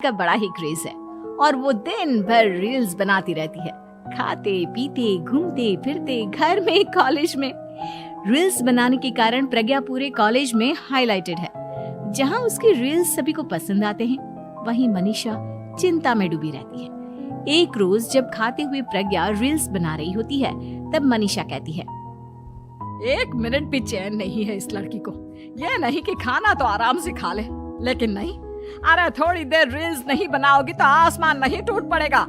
का बड़ा ही क्रेज है और वो दिन भर रील्स बनाती रहती है। खाते पीते घूमते फिरते घर में कॉलेज में रील्स बनाने के कारण प्रज्ञा पूरे कॉलेज में हाईलाइटेड है। जहां उसकी रील्स सभी को पसंद आते हैं, वहीं मनीषा चिंता में डूबी रहती है। एक रोज जब खाते हुए प्रज्ञा रील्स बना रही होती है, तब मनीषा कहती है, एक मिनट भी चैन नहीं है इस लड़की को। ये नहीं कि खाना तो आराम से खा ले, लेकिन नहीं, अरे थोड़ी देर रील्स नहीं बनाओगी तो आसमान नहीं टूट पड़ेगा।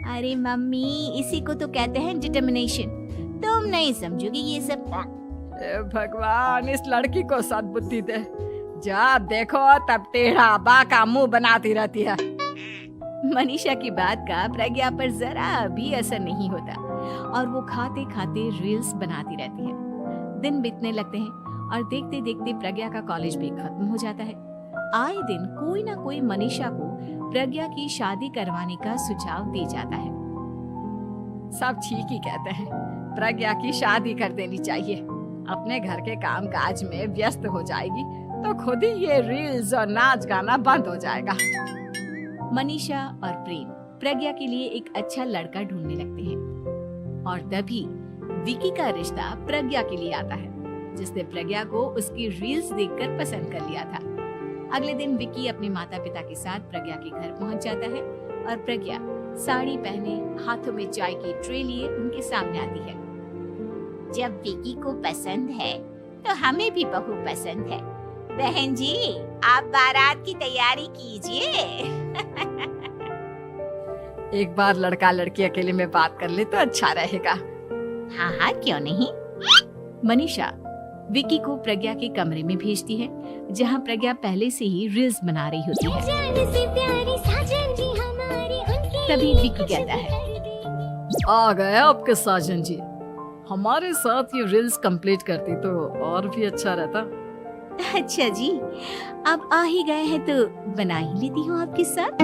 अरे मम्मी, इसी को तो कहते हैं डिटर्मिनेशन। तुम नहीं समझोगी ये सब। भगवान, इस लड़की को सद्बुद्धि दे। जब देखो तब टेढ़ा बाका मुंह बनाती रहती है। मनीषा की बात का प्रज्ञा पर जरा भी असर नहीं होता और वो खाते खाते रील्स बनाती रहती है। दिन बीतने लगते हैं और देखते देखते प्रज्ञा का कॉलेज भी खत्म हो जाता है। आए दिन कोई ना कोई मनीषा को प्रज्ञा की शादी करवाने का सुझाव दे जाता है। सब ठीक ही कहते हैं, प्रज्ञा की शादी कर देनी चाहिए। अपने घर के कामकाज में व्यस्त हो जाएगी तो खुद ही ये रील्स और नाच गाना बंद हो जाएगा। मनीषा और प्रेम प्रज्ञा के लिए एक अच्छा लड़का ढूंढने लगते हैं और तभी विकी का रिश्ता प्रज्ञा के लिए आता है, जिसने प्रज्ञा को उसकी रील्स देखकर पसंद कर लिया था। अगले दिन विकी अपने माता पिता के साथ प्रज्ञा के घर पहुंच जाता है और प्रज्ञा साड़ी पहने हाथों में चाय की ट्रे लिए उनके सामने आती है। जब विकी को पसंद है तो हमें भी बहू पसंद है। बहन जी, आप बारात की तैयारी कीजिए। एक बार लड़का लड़की अकेले में बात कर ले तो अच्छा रहेगा। हाँ हाँ, क्यों नहीं। मनीषा विकी को प्रज्ञा के कमरे में भेजती है, जहां प्रज्ञा पहले से ही रील्स बना रही होती है। तभी विकी कहता है, आ गए आपके साजन जी। हमारे साथ ये रील्स कंप्लीट करती तो और भी अच्छा रहता। अच्छा जी, अब आ ही गए हैं तो बना ही लेती हूँ आपके साथ।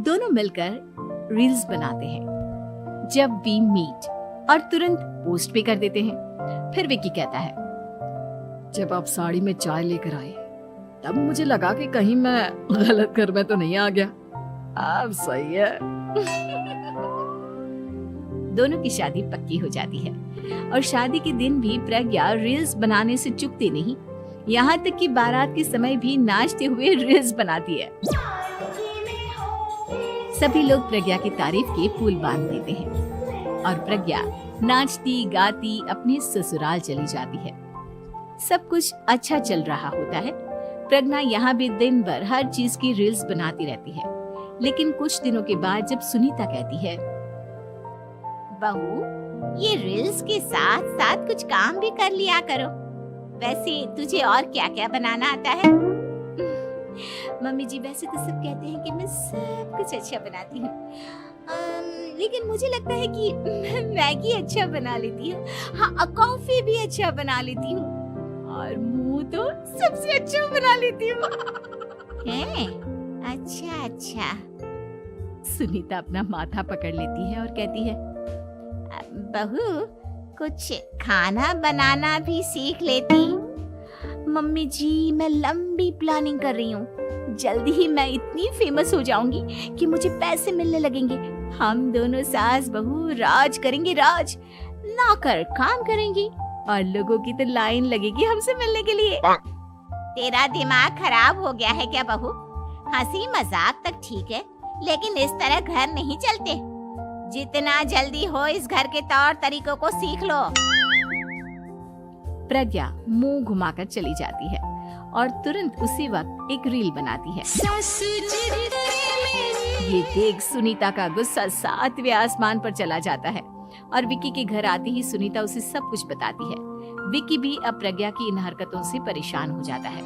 दोनों मिलकर रील्स बनाते हैं। जब वी मीट और तुरंत पोस्ट भी कर देते हैं। फिर विकी कहता है, जब आप साड़ी में चाय लेकर आए तब मुझे लगा कि कहीं मैं गलत घर में तो नहीं आ गया। अब सही है। दोनों की शादी पक्की हो जाती है और शादी के दिन भी प्रज्ञा रील्स बनाने से चूकती नहीं। यहाँ तक कि बारात के समय भी नाचते हुए रील्स बनाती है। सभी लोग प्रज्ञा की तारीफ के पुल बांध देते हैं और प्रज्ञा नाचती गाती अपने ससुराल चली जाती है। सब कुछ अच्छा चल रहा होता है। प्रज्ञा यहाँ भी दिन भर हर चीज की रील्स बनाती रहती है। लेकिन कुछ दिनों के बाद जब सुनीता कहती है, बहू, ये रील्स के साथ साथ कुछ काम भी कर लिया करो। वैसे तुझे और क्या क्या बनाना आता है? मम्मी जी, वैसे तो सब कहते हैं कि मैं सब कुछ अच्छा बनाती हूँ, लेकिन मुझे लगता है कि मैगी अच्छा बना लेती हूँ। हाँ, कॉफी भी अच्छा बना लेती हूँ और मुंह तो सबसे अच्छा बना लेती हूँ। हैं? अच्छा अच्छा। सुनीता अपना माथा पकड़ लेती है और कहती है, बहू, कुछ खाना बनाना भी सीख लेती। मम्मी जी, मैं लंबी प्लानिंग कर रही हूँ। जल्दी ही मैं इतनी फेमस हो जाऊंगी कि मुझे पैसे मिलने लगेंगे। हम दोनों सास बहू राज करेंगे, राज ना कर काम करेंगी और लोगों की तो लाइन लगेगी हमसे मिलने के लिए। तेरा दिमाग खराब हो गया है क्या बहू? हंसी मजाक तक ठीक है, लेकिन इस तरह घर नहीं चलते। जितना जल्दी हो इस घर के तौर तरीकों को सीख लो। प्रज्ञा मुंह घुमाकर चली जाती है और तुरंत उसी वक्त एक रील बनाती है। ये देख सुनीता का गुस्सा 7वें आसमान पर चला जाता है और विकी के घर आते ही सुनीता उसे सब कुछ बताती है। विकी भी अब प्रज्ञा की इन हरकतों से परेशान हो जाता है।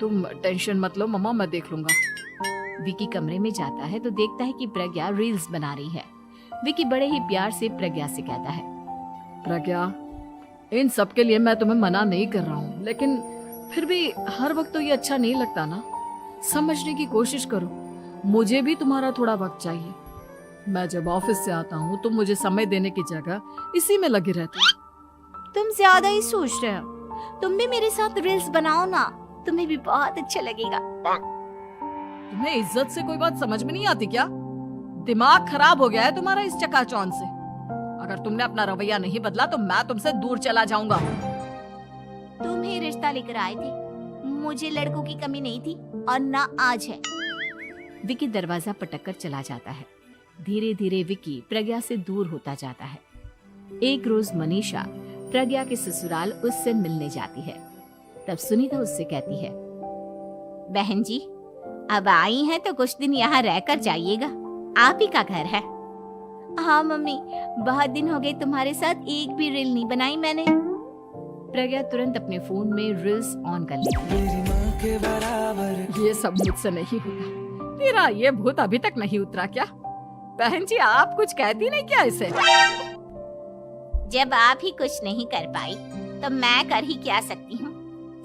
तुम टेंशन मत लो मम्मा, मैं देख लूंगा। विकी कमरे में जाता है तो देखता है कि प्रज्ञा रील्स बना रही है। विकी बड़े ही प्यार से प्रज्ञा से कहता है, प्रज्ञा, इन सब के लिए मैं तुम्हें मना नहीं कर रहा हूँ, लेकिन फिर भी हर वक्त तो ये अच्छा नहीं लगता ना। समझने की कोशिश करो, मुझे भी तुम्हारा थोड़ा वक्त चाहिए। मैं जब ऑफिस से आता हूँ तो मुझे समय देने की जगह इसी में लगी रहती हूँ। तुम ज्यादा ही सोच रहे हो। तुम भी मेरे साथ रील्स बनाओ ना, तुम्हें भी बहुत अच्छा लगेगा। तुम्हें इज्जत से कोई बात समझ में नहीं आती क्या? दिमाग खराब हो गया है तुम्हारा इस चकाचौंध से। अगर तुमने अपना रवैया नहीं बदला तो मैं तुमसे दूर चला जाऊंगा। तुम ही रिश्ता लेकर आए थे, मुझे लड़कों की कमी नहीं थी और ना आज है। विकी दरवाजा पटक कर चला जाता है। धीरे धीरे विकी प्रज्ञा से दूर होता जाता है। एक रोज मनीषा प्रज्ञा के ससुराल उससे मिलने जाती है। तब सुनीता उससे कहती है, बहन जी, अब आई हैं तो कुछ दिन यहाँ रहकर जाइएगा, आप ही का घर है। हाँ मम्मी, बहुत दिन हो गए तुम्हारे साथ एक भी रील नहीं बनाई मैंने। प्रज्ञा तुरंत अपने फोन में रील्स ऑन कर लेती है। ये सब मुझसे नहीं होगा। तेरा ये भूत अभी तक नहीं उतरा क्या? बहन जी, आप कुछ कहती नहीं क्या इसे? जब आप ही कुछ नहीं कर पाई तो मैं कर ही क्या सकती हूँ।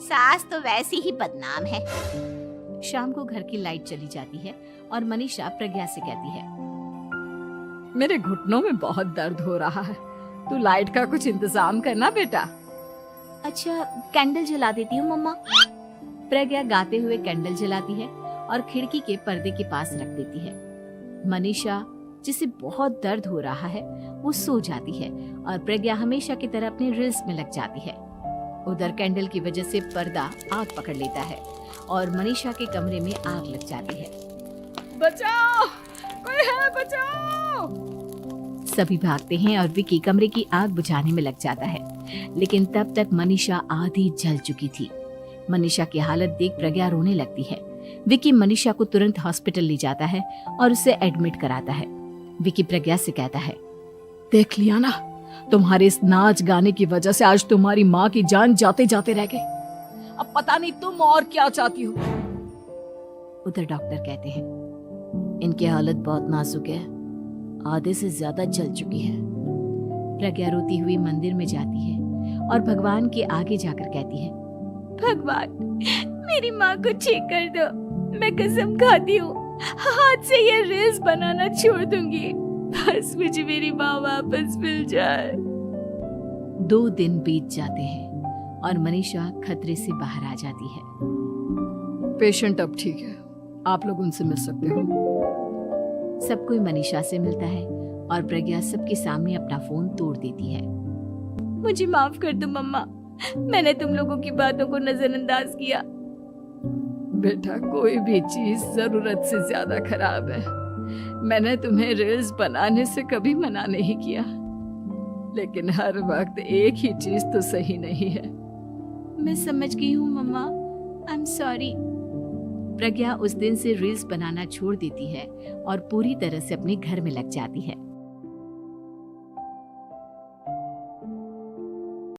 सास तो वैसी ही बदनाम है। शाम को घर की लाइट चली जाती है और मनीषा प्रज्ञा से कहती है, मेरे घुटनों में बहुत दर्द हो रहा है, तू लाइट का कुछ इंतजाम करना बेटा। अच्छा, कैंडल जला देती हूँ मम्मा। प्रज्ञा गाते हुए कैंडल जलाती है और खिड़की के पर्दे के पास रख देती है। मनीषा, जिसे बहुत दर्द हो रहा है, वो सो जाती है और प्रज्ञा हमेशा की तरह अपने रील्स में लग जाती है। उधर कैंडल की वजह से पर्दा आग पकड़ लेता है और मनीषा के कमरे में आग लग जाती है। बचाओ, कोई है, बचाओ। सभी भागते हैं और विकी कमरे की आग बुझाने में लग जाता है, लेकिन तब तक मनीषा आधी जल चुकी थी। मनीषा की हालत देख प्रज्ञा रोने लगती है। विकी मनीषा को तुरंत हॉस्पिटल ले जाता है और उसे एडमिट कराता है। विकी प्रज्ञा से कहता है, देख लिया ना, तुम्हारे इस नाच गाने की वजह से आज तुम्हारी माँ की जान जाते जाते रह गई। अब पता नहीं तुम और क्या चाहती हो। उधर डॉक्टर कहते हैं, इनकी हालत बहुत नाजुक है, आधे से ज्यादा जल चुकी है। प्रज्ञा रोती हुई मंदिर में जाती है और भगवान के आगे जाकर कहती है, भगवान, मेरी माँ को ठीक कर दो। मैं कसम खाती हूँ, हाथ से ये रील्स बनाना छोड़ दूंगी। बस मुझे मेरी माँ वापस मिल जाए। 2 दिन बीत जाते हैं और मनीषा खतरे से बाहर आ जाती है। पेशेंट अब ठीक है, आप लोग उनसे मिल सकते हो। सब कोई मनीषा से मिलता है और प्रज्ञा सबके सामने अपना फोन तोड़ देती है। मुझे माफ कर दो मम्मा, मैंने तुम लोगों की बातों को नजरअंदाज किया। बेटा, कोई भी चीज जरूरत से ज्यादा खराब है। मैंने तुम्हें रील्स बनाने से कभी मना नहीं किया, लेकिन हर वक्त एक ही चीज तो सही नहीं है। मैं समझ गई हूँ मम्मा, आई एम सॉरी। प्रज्ञा उस दिन से रील्स बनाना छोड़ देती है और पूरी तरह से अपने घर में लग जाती है।